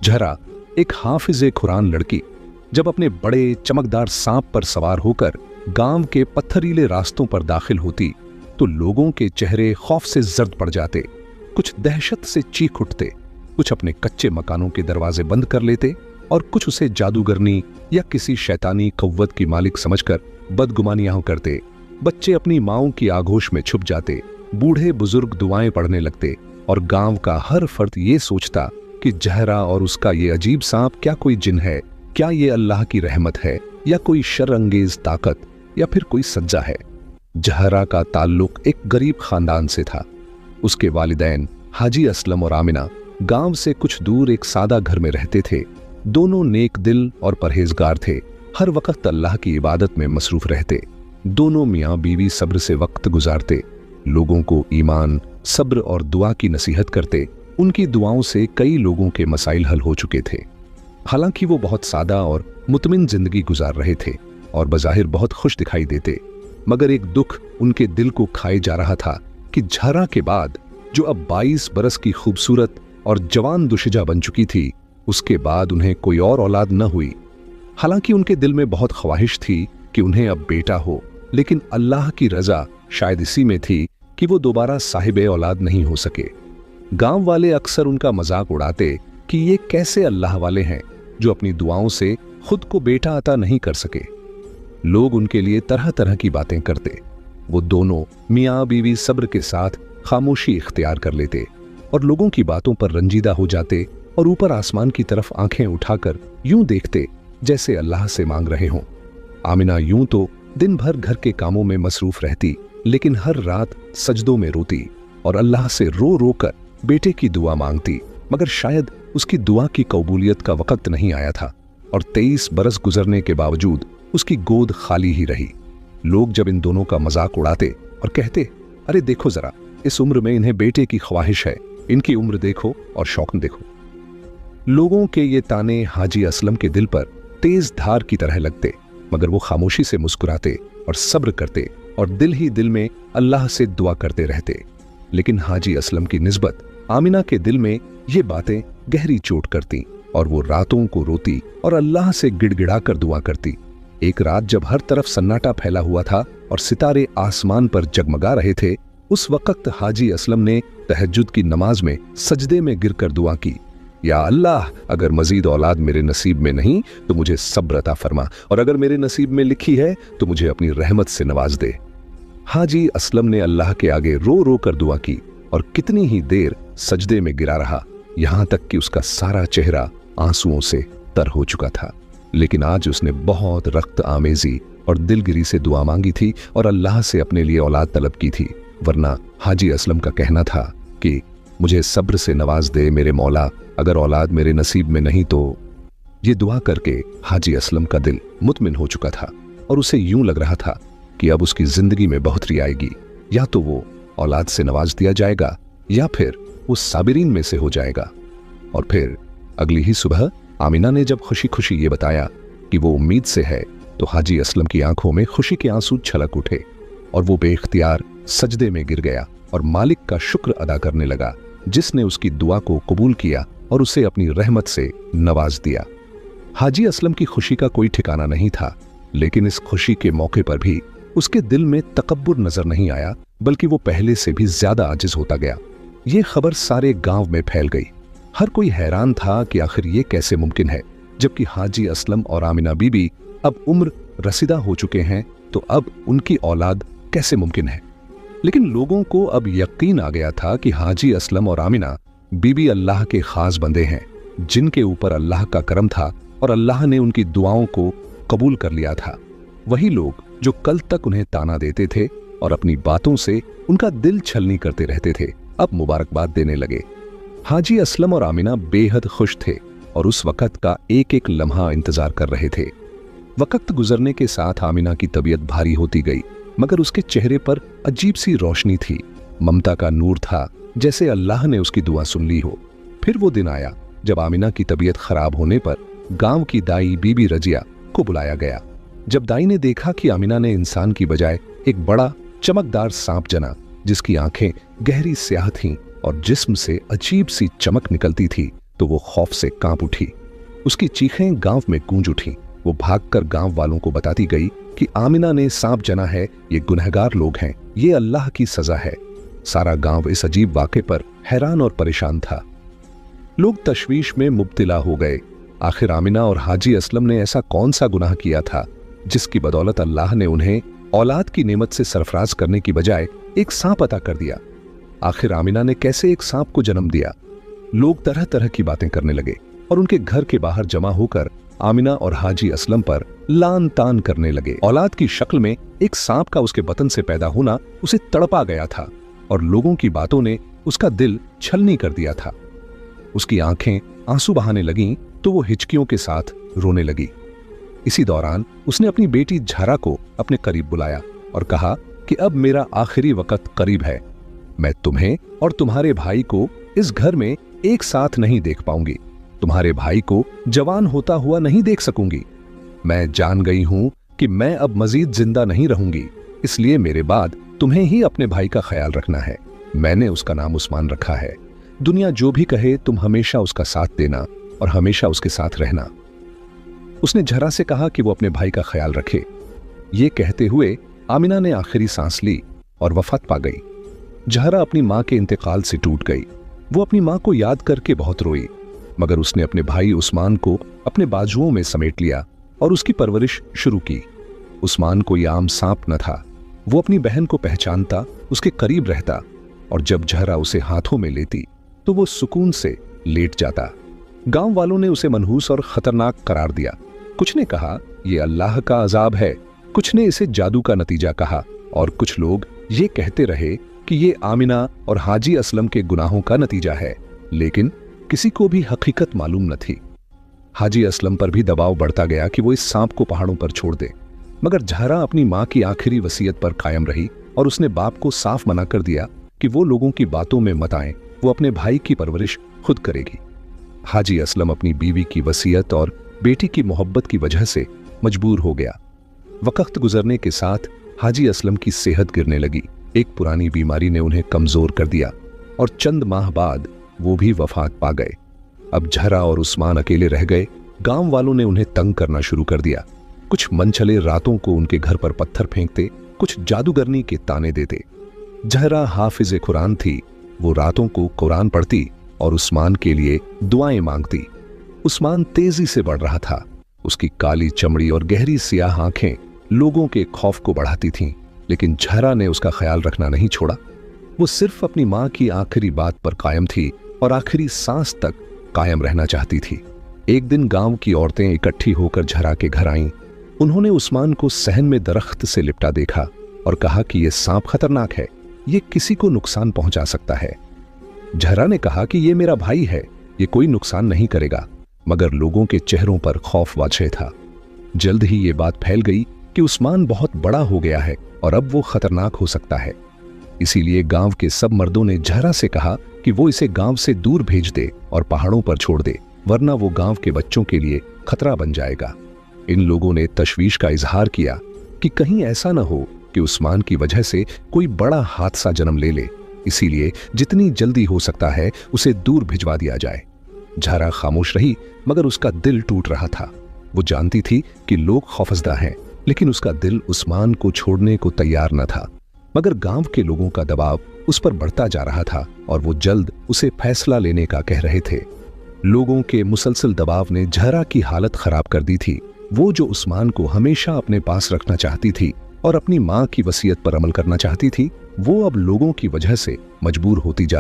जहरा, एक हाफिज कुरान लड़की, जब अपने बड़े चमकदार सांप पर सवार होकर गांव के पत्थरीले रास्तों पर दाखिल होती तो लोगों के चेहरे खौफ से जर्द पड़ जाते, कुछ दहशत से चीख उठते, कुछ अपने कच्चे मकानों के दरवाजे बंद कर लेते और कुछ उसे जादूगरनी या किसी शैतानी कव्वत की मालिक समझकर बदगुमानियां करते। बच्चे अपनी माओं की आगोश में छुप जाते, बूढ़े बुजुर्ग दुआएं पढ़ने लगते और गांव का हर फर्द ये सोचता कि जहरा और उसका ये अजीब सांप क्या कोई जिन है, क्या ये अल्लाह की रहमत है या कोई शर्अंगेज ताकत या फिर कोई सज्जा है। जहरा का ताल्लुक एक गरीब खानदान से था। उसके वालिदैन हाजी असलम और आमिना गांव से कुछ दूर एक सादा घर में रहते थे। दोनों नेक दिल और परहेजगार थे, हर वक्त अल्लाह की इबादत में मसरूफ रहते। दोनों मियाँ बीवी सब्र से वक्त गुजारते, लोगों को ईमान, सब्र और दुआ की नसीहत करते। उनकी दुआओं से कई लोगों के मसाइल हल हो चुके थे। हालांकि वो बहुत सादा और मुतमिन जिंदगी गुजार रहे थे और बज़ाहिर बहुत खुश दिखाई देते, मगर एक दुख उनके दिल को खाए जा रहा था कि जहरा के बाद, जो अब 22 बरस की खूबसूरत और जवान दुशिजा बन चुकी थी, उसके बाद उन्हें कोई और औलाद न हुई। हालांकि उनके दिल में बहुत ख्वाहिश थी कि उन्हें अब बेटा हो, लेकिन अल्लाह की रजा शायद इसी में थी कि वो दोबारा साहिबे औलाद नहीं हो सके। गांव वाले अक्सर उनका मजाक उड़ाते कि ये कैसे अल्लाह वाले हैं जो अपनी दुआओं से खुद को बेटा अता नहीं कर सके। लोग उनके लिए तरह तरह की बातें करते। वो दोनों मियाँ बीवी सब्र के साथ खामोशी इख्तियार कर लेते और लोगों की बातों पर रंजीदा हो जाते और ऊपर आसमान की तरफ आंखें उठाकर यूं देखते जैसे अल्लाह से मांग रहे हों। आमिना यूं तो दिन भर घर के कामों में मसरूफ रहती, लेकिन हर रात सजदों में रोती और अल्लाह से रो रो कर बेटे की दुआ मांगती, मगर शायद उसकी दुआ की कबूलियत का वक्त नहीं आया था और 23 बरस गुजरने के बावजूद उसकी गोद खाली ही रही। लोग जब इन दोनों का मजाक उड़ाते और कहते, अरे देखो जरा, इस उम्र में इन्हें बेटे की ख्वाहिश है, इनकी उम्र देखो और शौक देखो। लोगों के ये ताने हाजी असलम के दिल पर तेज धार की तरह लगते, मगर वो खामोशी से मुस्कुराते और सब्र करते और दिल ही दिल में अल्लाह से दुआ करते रहते। लेकिन हाजी असलम की निस्बत आमिना के दिल में ये बातें गहरी चोट करती और वो रातों को रोती और अल्लाह से गिड़गिड़ा कर दुआ करती। एक रात जब हर तरफ सन्नाटा फैला हुआ था और सितारे आसमान पर जगमगा रहे थे, उस वक्त हाजी असलम ने तहज्जुद की नमाज में सजदे में गिरकर दुआ की, या अल्लाह, अगर मजीद औलाद मेरे नसीब में नहीं तो मुझे सब्र अता फरमा, और अगर मेरे नसीब में लिखी है तो मुझे अपनी रहमत से नवाज दे। हाजी असलम ने अल्लाह के आगे रो रो कर दुआ की और कितनी ही देर सजदे में गिरा रहा, यहां तक कि उसका सारा चेहरा आंसुओं से तर हो चुका था। लेकिन आज उसने बहुत रक्त आमेजी और दिलगिरी से दुआ मांगी थी और अल्लाह से अपने लिए औलाद तलब की थी, वरना हाजी असलम का कहना था कि मुझे सब्र से नवाज दे मेरे मौला, अगर औलाद मेरे नसीब में नहीं तो। ये दुआ करके हाजी असलम का दिल मुतमिन हो चुका था और उसे यूं लग रहा था कि अब उसकी जिंदगी में बढ़ोतरी आएगी, या तो वो औलाद से नवाज दिया जाएगा या फिर वो साबिरीन में से हो जाएगा। और फिर अगली ही सुबह आमिना ने जब खुशी खुशी ये बताया कि वो उम्मीद से है, तो हाजी असलम की आंखों में खुशी के आंसू छलक उठे और वो बेख्तियार सजदे में गिर गया और मालिक का शुक्र अदा करने लगा, जिसने उसकी दुआ को कबूल किया और उसे अपनी रहमत से नवाज दिया। हाजी असलम की खुशी का कोई ठिकाना नहीं था, लेकिन इस खुशी के मौके पर भी उसके दिल में तकब्बुर नजर नहीं आया, बल्कि वो पहले से भी ज्यादा आजिज होता गया। ये खबर सारे गांव में फैल गई। हर कोई हैरान था कि आखिर ये कैसे मुमकिन है, जबकि हाजी असलम और आमिना बीबी अब उम्र रसीदा हो चुके हैं, तो अब उनकी औलाद कैसे मुमकिन है। लेकिन लोगों को अब यकीन आ गया था कि हाजी असलम और आमिना बीबी अल्लाह के खास बंदे हैं, जिनके ऊपर अल्लाह का करम था और अल्लाह ने उनकी दुआओं को कबूल कर लिया था। वही लोग जो कल तक उन्हें ताना देते थे और अपनी बातों से उनका दिल छलनी करते रहते थे, अब मुबारकबाद देने लगे। हाजी असलम और आमिना बेहद खुश थे और उस वक्त का एक एक लम्हा इंतजार कर रहे थे। वक्त गुजरने के साथ आमिना की तबीयत भारी होती गई, मगर उसके चेहरे पर अजीब सी रोशनी थी, ममता का नूर था, जैसे अल्लाह ने उसकी दुआ सुन ली हो। फिर वो दिन आया जब आमिना की तबीयत खराब होने पर गांव की दाई बीबी रजिया को बुलाया गया। जब दाई ने देखा कि आमिना ने इंसान की बजाय एक बड़ा चमकदार सांप जना, जिसकी आंखें गहरी स्याह थीं और जिस्म से अजीब सी चमक निकलती थी, तो वो खौफ से कांप उठी। उसकी चीखें गांव में गूंज उठी। वो भागकर गांव वालों को बताती गई कि आमिना ने सांप जना है, ये गुनहगार लोग हैं, ये अल्लाह की सजा है। सारा गांव इस अजीब वाक़े पर हैरान और परेशान था। लोग तशवीश में मुब्तिला हो गए। आखिर आमिना और हाजी असलम ने ऐसा कौन सा गुनाह किया था जिसकी बदौलत अल्लाह ने उन्हें औलाद की नेमत से सरफराज करने की बजाय एक सांप अता कर दिया? आखिर आमिना ने कैसे एक सांप को जन्म दिया? लोग तरह तरह की बातें करने लगे और उनके घर के बाहर जमा होकर आमिना और हाजी असलम पर लान तान करने लगे। औलाद की शक्ल में एक सांप का उसके बतन से पैदा होना उसे तड़पा गया था और लोगों की बातों ने उसका दिल छलनी कर दिया था। उसकी आंखें आंसू बहाने लगीं तो वो हिचकियों के साथ रोने लगी। इसी दौरान उसने अपनी बेटी झरा को अपने करीब बुलाया और कहा कि अब मेरा आखिरी वक्त करीब है। मैं तुम्हें और तुम्हारे भाई को इस घर में एक साथ नहीं देख पाऊंगी। तुम्हारे भाई को जवान होता हुआ नहीं देख सकूंगी। मैं जान गई हूं कि मैं अब मजीद जिंदा नहीं रहूंगी, इसलिए मेरे बाद तुम्हें ही अपने भाई का ख्याल रखना है। मैंने उसका नाम उस्मान रखा है। दुनिया जो भी कहे तुम हमेशा उसका साथ देना और हमेशा उसके साथ रहना। उसने झरा से कहा कि वो अपने भाई का ख्याल रखे। ये कहते हुए आमिना ने आखिरी सांस ली और वफात पा गई। झरा अपनी मां के इंतकाल से टूट गई। वो अपनी मां को याद करके बहुत रोई, मगर उसने अपने भाई उस्मान को अपने बाजुओं में समेट लिया और उसकी परवरिश शुरू की। उस्मान कोई आम सांप न था। वो अपनी बहन को पहचानता, उसके करीब रहता और जब झरा उसे हाथों में लेती तो वो सुकून से लेट जाता। गांव वालों ने उसे मनहूस और खतरनाक करार दिया। कुछ ने कहा यह अल्लाह का अजाब है, कुछ ने इसे जादू का नतीजा कहा और कुछ लोग ये कहते रहे कि ये आमिना और हाजी असलम के गुनाहों का नतीजा है, लेकिन किसी को भी हकीकत मालूम न थी। हाजी असलम पर भी दबाव बढ़ता गया कि वो इस सांप को पहाड़ों पर छोड़ दे, मगर झरा अपनी मां की आखिरी वसीयत पर कायम रही और उसने बाप को साफ मना कर दिया कि वो लोगों की बातों में मत आए, वो अपने भाई की परवरिश खुद करेगी। हाजी असलम अपनी बीवी की वसीयत और बेटी की मोहब्बत की वजह से मजबूर हो गया। वक्त गुजरने के साथ हाजी असलम की सेहत गिरने लगी। एक पुरानी बीमारी ने उन्हें कमजोर कर दिया और चंद माह बाद वो भी वफात पा गए। अब झरा और उस्मान अकेले रह गए। गांव वालों ने उन्हें तंग करना शुरू कर दिया। कुछ मनचले रातों को उनके घर पर पत्थर फेंकते, कुछ जादूगरनी के ताने देते। झरा हाफिज कुरान थी। वो रातों को कुरान पढ़ती और उस्मान के लिए दुआएं मांगती। उस्मान तेजी से बढ़ रहा था। उसकी काली चमड़ी और गहरी सियाह आंखें लोगों के खौफ को बढ़ाती थीं, लेकिन झरा ने उसका ख्याल रखना नहीं छोड़ा। वो सिर्फ अपनी मां की आखिरी बात पर कायम थी और आखिरी सांस तक कायम रहना चाहती थी। एक दिन गांव की औरतें इकट्ठी होकर झरा के घर आईं। उन्होंने उस्मान को सहन में दरख्त से लिपटा देखा और कहा कि यह सांप खतरनाक है, ये किसी को नुकसान पहुंचा सकता है। झरा ने कहा कि ये मेरा भाई है, ये कोई नुकसान नहीं करेगा, मगर लोगों के चेहरों पर खौफ वाछे था। जल्द ही ये बात फैल गई कि उस्मान बहुत बड़ा हो गया है और अब वो खतरनाक हो सकता है। इसीलिए गांव के सब मर्दों ने झरा से कहा कि वो इसे गांव से दूर भेज दे और पहाड़ों पर छोड़ दे, वरना वो गांव के बच्चों के लिए खतरा बन जाएगा। इन लोगों ने तशवीश का इजहार किया कि कहीं ऐसा न हो कि उस्मान की वजह से कोई बड़ा हादसा जन्म ले ले, इसीलिए जितनी जल्दी हो सकता है उसे दूर भिजवा दिया जाए। झरा खामोश रही, मगर उसका दिल टूट रहा था। वो जानती थी कि लोग खौफजदा हैं, लेकिन उसका दिल उस्मान को छोड़ने को तैयार न था। मगर गांव के लोगों का दबाव उस पर बढ़ता जा रहा था और वो जल्द उसे फैसला लेने का कह रहे थे। लोगों के मुसलसल दबाव ने झरा की हालत खराब कर दी थी। वो जो उस्मान को हमेशा अपने पास रखना चाहती थी और अपनी मां की वसीयत पर अमल करना चाहती थी, वो अब लोगों की वजह से मजबूर होती जा